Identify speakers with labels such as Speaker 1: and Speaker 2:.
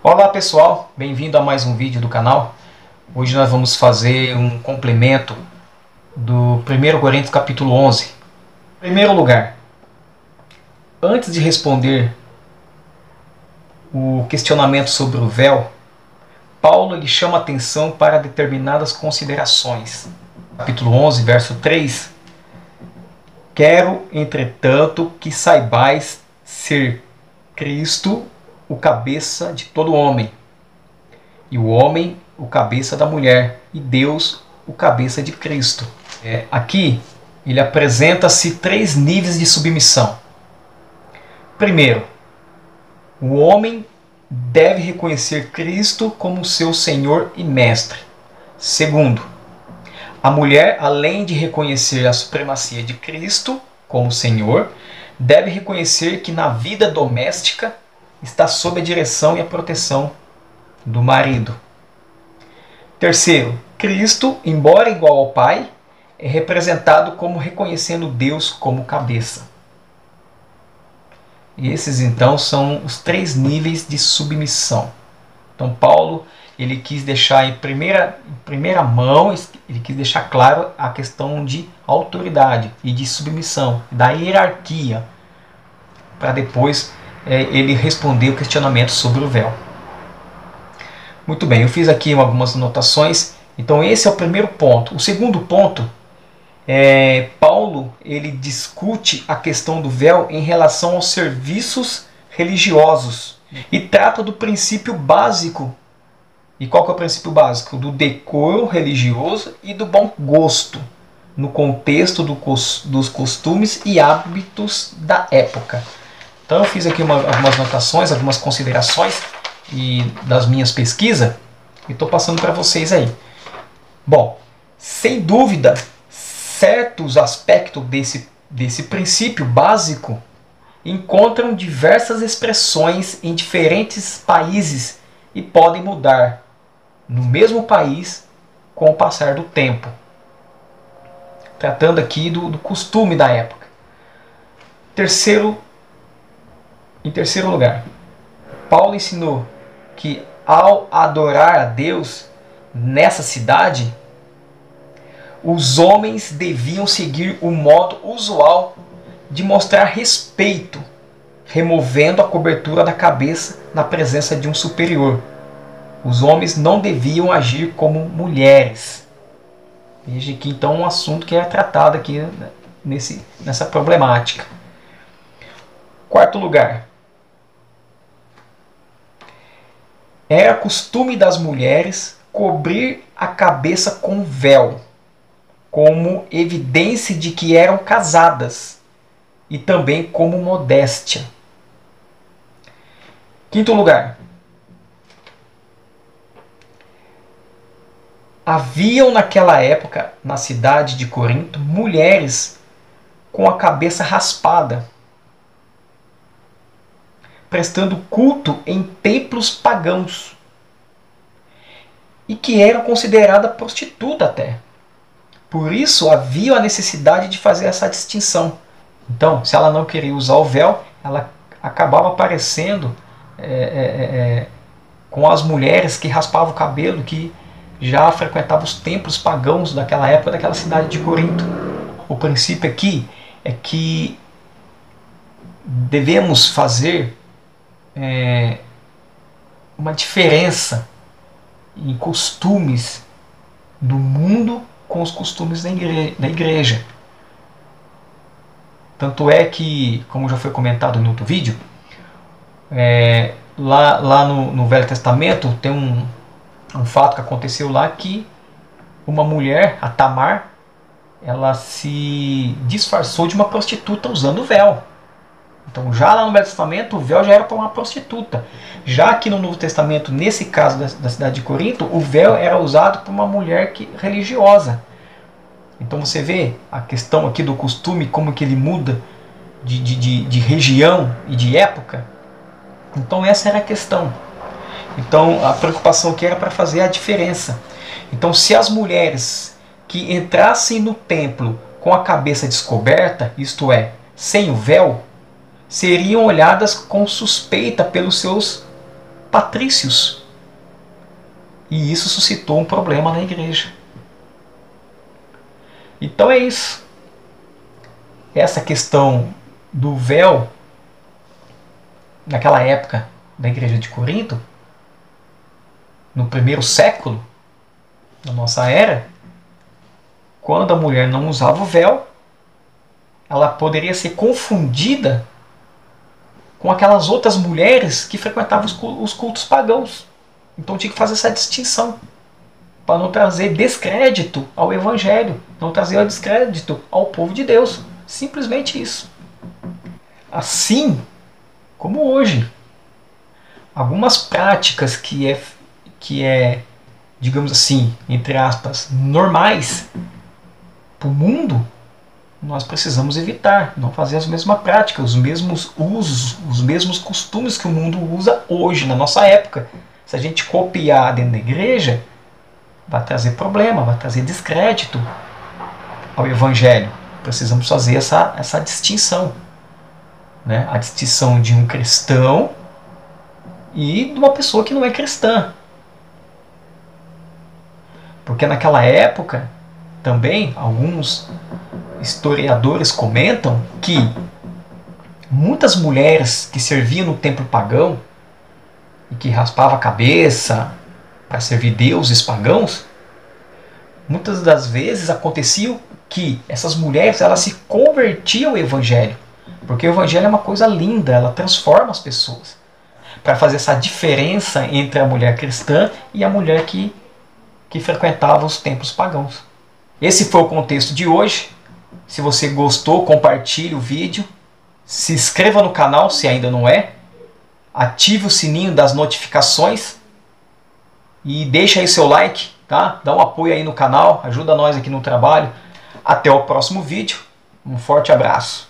Speaker 1: Olá pessoal, bem-vindo a mais um vídeo do canal. Hoje nós vamos fazer um complemento do 1 Coríntios capítulo 11. Em primeiro lugar, antes de responder o questionamento sobre o véu, Paulo ele chama atenção para determinadas considerações. Capítulo 11, verso 3. Quero, entretanto, que saibais ser Cristo o cabeça de todo homem, e o homem o cabeça da mulher, e Deus o cabeça de Cristo. Aqui ele apresenta-se 3 níveis de submissão. Primeiro, o homem deve reconhecer Cristo como seu Senhor e Mestre. Segundo, a mulher, além de reconhecer a supremacia de Cristo como Senhor, deve reconhecer que na vida doméstica está sob a direção e a proteção do marido. Terceiro, Cristo, embora igual ao Pai, é representado como reconhecendo Deus como cabeça. E esses então são os 3 níveis de submissão. Então Paulo ele quis deixar em primeira mão, ele quis deixar claro a questão de autoridade e de submissão, da hierarquia, para depois ele responder o questionamento sobre o véu. Muito bem, eu fiz aqui algumas anotações. Então esse é o primeiro ponto. O segundo ponto, Paulo ele discute a questão do véu em relação aos serviços religiosos e trata do princípio básico. E qual que é o princípio básico? Do decoro religioso e do bom gosto, no contexto dos costumes e hábitos da época. Então eu fiz aqui algumas anotações, algumas considerações das minhas pesquisas e estou passando para vocês aí. Bom, sem dúvida, certos aspectos desse princípio básico encontram diversas expressões em diferentes países e podem mudar no mesmo país com o passar do tempo. Tratando aqui do costume da época. Em terceiro lugar, Paulo ensinou que ao adorar a Deus nessa cidade, os homens deviam seguir o modo usual de mostrar respeito, removendo a cobertura da cabeça na presença de um superior. Os homens não deviam agir como mulheres. Veja aqui então um assunto que é tratado aqui nessa problemática. Quarto lugar, era costume das mulheres cobrir a cabeça com véu, como evidência de que eram casadas e também como modéstia. Quinto lugar, haviam naquela época, na cidade de Corinto, mulheres com a cabeça raspada, prestando culto em templos pagãos, e que eram consideradas prostitutas até. Por isso havia a necessidade de fazer essa distinção. Então, se ela não queria usar o véu, ela acabava aparecendo com as mulheres que raspavam o cabelo, que já frequentavam os templos pagãos daquela época, daquela cidade de Corinto. O princípio aqui é que devemos fazer uma diferença em costumes do mundo com os costumes da igreja. Tanto é que, como já foi comentado no outro vídeo, lá no Velho Testamento tem um fato que aconteceu lá, que uma mulher, a Tamar, ela se disfarçou de uma prostituta usando o véu. Então já lá no Velho Testamento o véu já era para uma prostituta. Já aqui no Novo Testamento, nesse caso da cidade de Corinto, o véu era usado por uma mulher religiosa. Então você vê a questão aqui do costume, como que ele muda de região e de época. Então essa era a questão. Então a preocupação aqui era para fazer a diferença. Então se as mulheres que entrassem no templo com a cabeça descoberta, isto é, sem o véu, seriam olhadas com suspeita pelos seus patrícios. E isso suscitou um problema na igreja. Então é isso. Essa questão do véu, naquela época da igreja de Corinto, no primeiro século da nossa era, quando a mulher não usava o véu, ela poderia ser confundida com aquelas outras mulheres que frequentavam os cultos pagãos. Então tinha que fazer essa distinção, para não trazer descrédito ao Evangelho, não trazer descrédito ao povo de Deus. Simplesmente isso. Assim como hoje, algumas práticas que é, digamos assim, entre aspas, normais para o mundo, nós precisamos evitar, não fazer as mesmas práticas, os mesmos usos, os mesmos costumes que o mundo usa hoje, na nossa época. Se a gente copiar dentro da igreja, vai trazer problema, vai trazer descrédito ao Evangelho. Precisamos fazer essa distinção, né? A distinção de um cristão e de uma pessoa que não é cristã. Porque naquela época, também, alguns historiadores comentam que muitas mulheres que serviam no templo pagão e que raspavam a cabeça para servir deuses pagãos, muitas das vezes acontecia que essas mulheres elas se convertiam ao Evangelho, porque o Evangelho é uma coisa linda, ela transforma as pessoas, para fazer essa diferença entre a mulher cristã e a mulher que frequentava os templos pagãos. Esse foi o contexto de hoje. Se você gostou, compartilhe o vídeo, se inscreva no canal se ainda não é, ative o sininho das notificações e deixa aí seu like, tá? Dá um apoio aí no canal, ajuda nós aqui no trabalho. Até o próximo vídeo, um forte abraço.